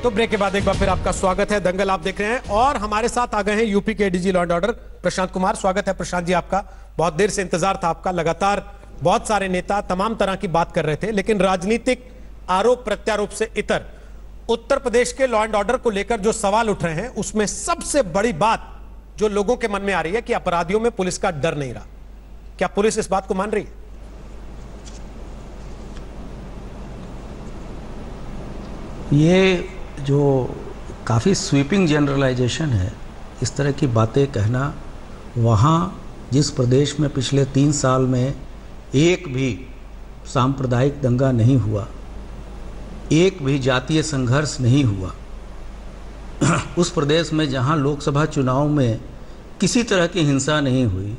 तो ब्रेक के बाद एक बार फिर आपका स्वागत है। दंगल आप देख रहे हैं और हमारे साथ आ गए हैं यूपी के ADG law and order Prashant Kumar. स्वागत है प्रशांत जी आपका। बहुत देर से इंतजार था आपका। लगातार बहुत सारे नेता तमाम तरह की बात कर रहे थे, लेकिन राजनीतिक आरोप प्रत्यारोप से इतर उत्तर प्रदेश के लॉ एंड ऑर्डर को लेकर जो सवाल उठ रहे हैं उसमें सबसे बड़ी बात जो लोगों के मन में आ रही है कि अपराधियों में पुलिस का डर नहीं रहा। क्या पुलिस इस बात को मान रही है? ये जो काफ़ी स्वीपिंग जनरलाइजेशन है, इस तरह की बातें कहना, वहाँ जिस प्रदेश में पिछले 3 साल में एक भी सांप्रदायिक दंगा नहीं हुआ, एक भी जातीय संघर्ष नहीं हुआ, उस प्रदेश में जहाँ लोकसभा चुनाव में किसी तरह की हिंसा नहीं हुई,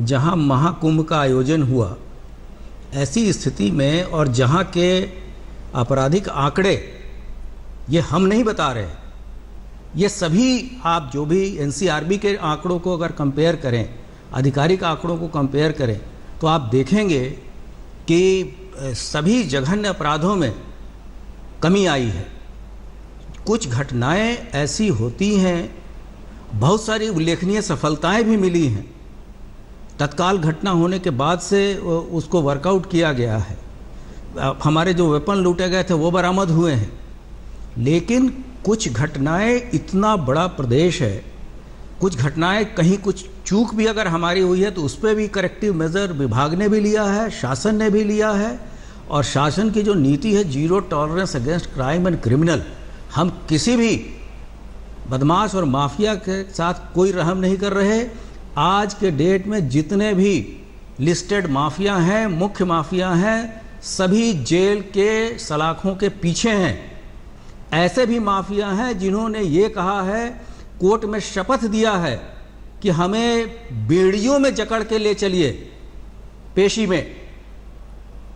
जहाँ महाकुंभ का आयोजन हुआ, ऐसी स्थिति में और जहाँ के आपराधिक आंकड़े ये हम नहीं बता रहे, ये सभी आप जो भी एनसीआरबी के आंकड़ों को अगर कंपेयर करें, आधिकारिक आंकड़ों को कंपेयर करें, तो आप देखेंगे कि सभी जघन्य अपराधों में कमी आई है। कुछ घटनाएं ऐसी होती हैं, बहुत सारी उल्लेखनीय सफलताएं भी मिली हैं, तत्काल घटना होने के बाद से उसको वर्कआउट किया गया है। हमारे जो वेपन लूटे गए थे वो बरामद हुए हैं, लेकिन कुछ घटनाएं, इतना बड़ा प्रदेश है, कुछ घटनाएं कहीं कुछ चूक भी अगर हमारी हुई है तो उस पर भी करेक्टिव मेजर विभाग ने भी लिया है, शासन ने भी लिया है। और शासन की जो नीति है zero tolerance against crime and criminal, हम किसी भी बदमाश और माफिया के साथ कोई रहम नहीं कर रहे। आज के डेट में जितने भी लिस्टेड माफिया हैं, मुख्य माफिया हैं, सभी जेल के सलाखों के पीछे हैं। ऐसे भी माफिया हैं जिन्होंने ये कहा है, कोर्ट में शपथ दिया है कि हमें बेड़ियों में जकड़ के ले चलिए पेशी में।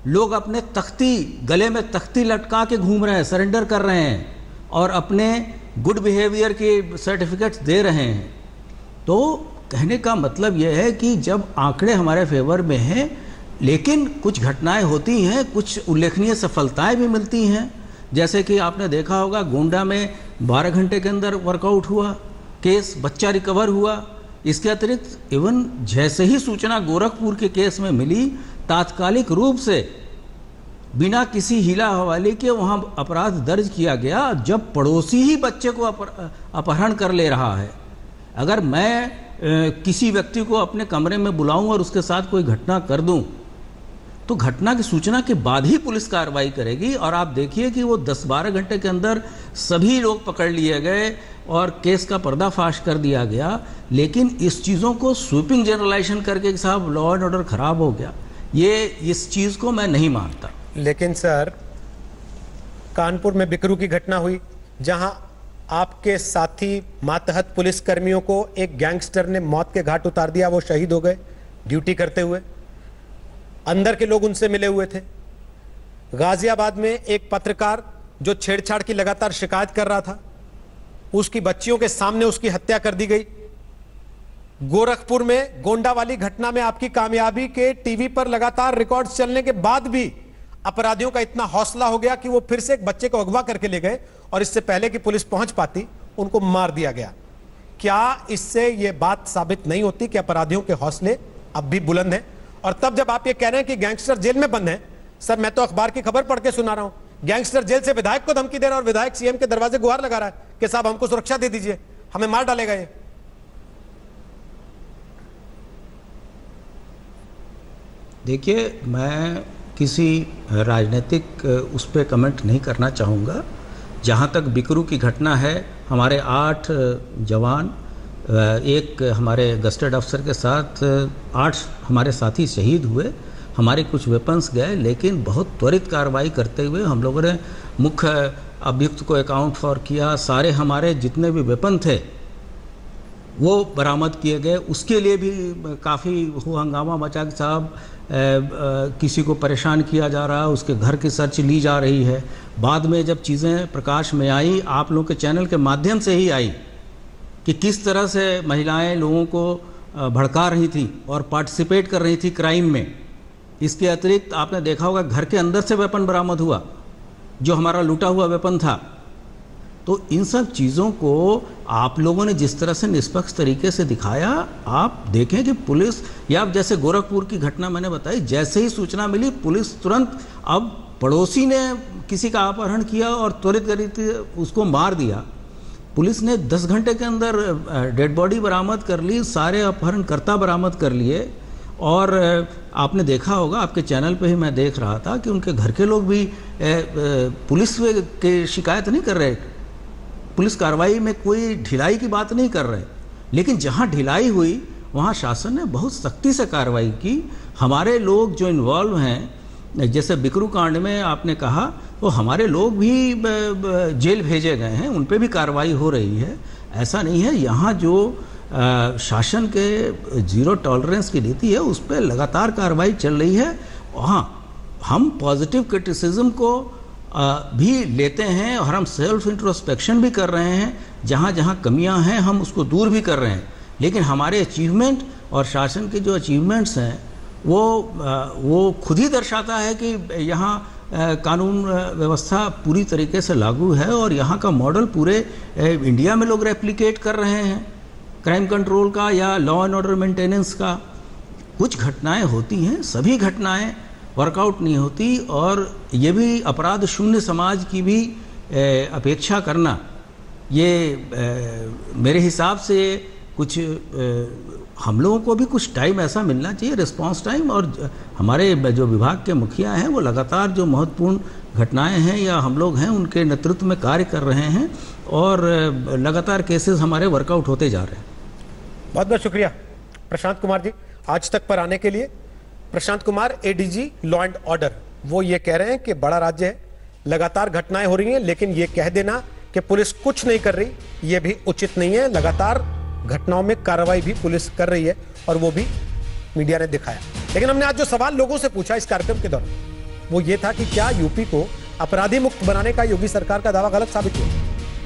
लोग अपने तख्ती, गले में तख्ती लटका के घूम रहे हैं, सरेंडर कर रहे हैं और अपने गुड बिहेवियर की सर्टिफिकेट्स दे रहे हैं। तो कहने का मतलब यह है कि जब आंकड़े हमारे फेवर में हैं, लेकिन कुछ घटनाएं होती हैं, कुछ उल्लेखनीय सफलताएं भी मिलती हैं। जैसे कि आपने देखा होगा, गोंडा में 12 घंटे के अंदर वर्कआउट हुआ केस, बच्चा रिकवर हुआ। इसके अतिरिक्त इवन जैसे ही सूचना गोरखपुर के केस में मिली, तात्कालिक रूप से बिना किसी हीला हवाले के वहाँ अपराध दर्ज किया गया, जब पड़ोसी ही बच्चे को अपहरण कर ले रहा है। अगर मैं किसी व्यक्ति को अपने कमरे में बुलाऊं और उसके साथ कोई घटना कर दूं, तो घटना की सूचना के बाद ही पुलिस कार्रवाई करेगी। और आप देखिए कि वो 10-12 घंटे के अंदर सभी लोग पकड़ लिए गए और केस का पर्दाफाश कर दिया गया। लेकिन इस चीज़ों को स्वीपिंग जनरलाइजेशन करके कि साहब लॉ एंड ऑर्डर खराब हो गया, ये इस चीज़ को मैं नहीं मानता। लेकिन सर, कानपुर में बिकरू की घटना हुई, जहां आपके साथी मातहत पुलिस कर्मियों को एक गैंगस्टर ने मौत के घाट उतार दिया, वो शहीद हो गए ड्यूटी करते हुए। अंदर के लोग उनसे मिले हुए थे। गाजियाबाद में एक पत्रकार जो छेड़छाड़ की लगातार शिकायत कर रहा था, उसकी बच्चियों के सामने उसकी हत्या कर दी गई। गोरखपुर में गोंडा वाली घटना में आपकी कामयाबी के टीवी पर लगातार रिकॉर्ड्स चलने के बाद भी अपराधियों का इतना हौसला हो गया कि वो फिर से एक बच्चे को अगवा करके ले गए और इससे पहले कि पुलिस पहुंच पाती उनको मार दिया गया। क्या इससे यह बात साबित नहीं होती कि अपराधियों के हौसले अब भी बुलंद हैं? और तब जब आप ये कह रहे हैं कि गैंगस्टर जेल में बंद है, सर मैं तो अखबार की खबर पढ़ के सुना रहा हूं, गैंगस्टर जेल से विधायक को धमकी दे रहा है और विधायक सीएम के दरवाजे गुहार लगा रहा है कि साहब हमको सुरक्षा दे दीजिए, हमें मार डालेगा ये। देखिए, मैं किसी राजनीतिक उस पर कमेंट नहीं करना चाहूँगा। जहाँ तक बिकरू की घटना है, हमारे 8 जवान, एक हमारे गस्टेड अफसर के साथ 8 हमारे साथी शहीद हुए, हमारे कुछ वेपन्स गए, लेकिन बहुत त्वरित कार्रवाई करते हुए हम लोगों ने मुख्य अभियुक्त को अकाउंट फॉर किया। सारे हमारे जितने भी वेपन थे वो बरामद किए गए। उसके लिए भी काफ़ी हंगामा मचा कि साहब किसी को परेशान किया जा रहा है, उसके घर की सर्च ली जा रही है। बाद में जब चीज़ें प्रकाश में आई, आप लोगों के चैनल के माध्यम से ही आई कि किस तरह से महिलाएं लोगों को भड़का रही थी और पार्टिसिपेट कर रही थी क्राइम में। इसके अतिरिक्त आपने देखा होगा घर के अंदर से वेपन बरामद हुआ, जो हमारा लूटा हुआ वेपन था। तो इन सब चीज़ों को आप लोगों ने जिस तरह से निष्पक्ष तरीके से दिखाया, आप देखें कि पुलिस, या अब जैसे गोरखपुर की घटना मैंने बताई, जैसे ही सूचना मिली पुलिस तुरंत, अब पड़ोसी ने किसी का अपहरण किया और त्वरित गति उसको मार दिया, पुलिस ने 10 घंटे के अंदर डेड बॉडी बरामद कर ली, सारे अपहरणकर्ता बरामद कर लिए। और आपने देखा होगा, आपके चैनल पे ही मैं देख रहा था कि उनके घर के लोग भी पुलिस के शिकायत नहीं कर रहे, पुलिस कार्रवाई में कोई ढिलाई की बात नहीं कर रहे, लेकिन जहाँ ढिलाई हुई वहाँ शासन ने बहुत सख्ती से कार्रवाई की। हमारे लोग जो इन्वॉल्व हैं, जैसे बिकरू कांड में आपने कहा, तो हमारे लोग भी जेल भेजे गए हैं, उन पे भी कार्रवाई हो रही है। ऐसा नहीं है, यहाँ जो शासन के जीरो टॉलरेंस की नीति है उस पर लगातार कार्रवाई चल रही है। हाँ, हम पॉजिटिव क्रिटिसिज्म को भी लेते हैं और हम सेल्फ इंट्रोस्पेक्शन भी कर रहे हैं, जहाँ जहाँ कमियाँ हैं हम उसको दूर भी कर रहे हैं। लेकिन हमारे अचीवमेंट और शासन के जो अचीवमेंट्स हैं वो खुद ही दर्शाता है कि यहाँ कानून व्यवस्था पूरी तरीके से लागू है और यहाँ का मॉडल पूरे इंडिया में लोग रेप्लिकेट कर रहे हैं, क्राइम कंट्रोल का या लॉ एंड ऑर्डर मेंटेनेंस का। कुछ घटनाएं होती हैं, सभी घटनाएं वर्कआउट नहीं होती, और ये भी अपराध शून्य समाज की भी अपेक्षा करना, ये मेरे हिसाब से कुछ हम लोगों को भी कुछ टाइम ऐसा मिलना चाहिए, रिस्पांस टाइम। और हमारे जो विभाग के मुखिया हैं वो लगातार जो महत्वपूर्ण घटनाएं हैं या हम लोग हैं उनके नेतृत्व में कार्य कर रहे हैं और लगातार केसेस हमारे वर्कआउट होते जा रहे हैं। बहुत बहुत शुक्रिया प्रशांत कुमार जी आज तक पर आने के लिए। Prashant Kumar, ADG law and order, वो ये कह रहे हैं कि बड़ा राज्य है, लगातार घटनाएं हो रही हैं, लेकिन ये कह देना कि पुलिस कुछ नहीं कर रही, ये भी उचित नहीं है। लगातार घटनाओं में कार्रवाई भी पुलिस कर रही है और वो भी मीडिया ने दिखाया। लेकिन हमने आज जो सवाल लोगों से पूछा इस कार्यक्रम के दौरान, वो ये था कि क्या यूपी को अपराधी मुक्त बनाने का योगी सरकार का दावा गलत साबित हुआ?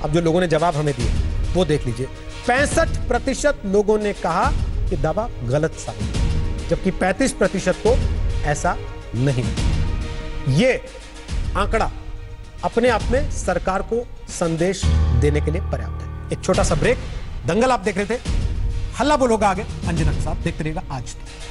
अब जो लोगों ने जवाब हमें दिए वो देख लीजिए। 65% लोगों ने कहा कि दावा गलत साबित हुआ, जबकि 35% को ऐसा नहीं। ये आंकड़ा अपने आप में सरकार को संदेश देने के लिए पर्याप्त है। एक छोटा सा ब्रेक। दंगल आप देख रहे थे, हल्ला बोल होगा आगे। अंजना के साथ देखते रहिएगा आज तक।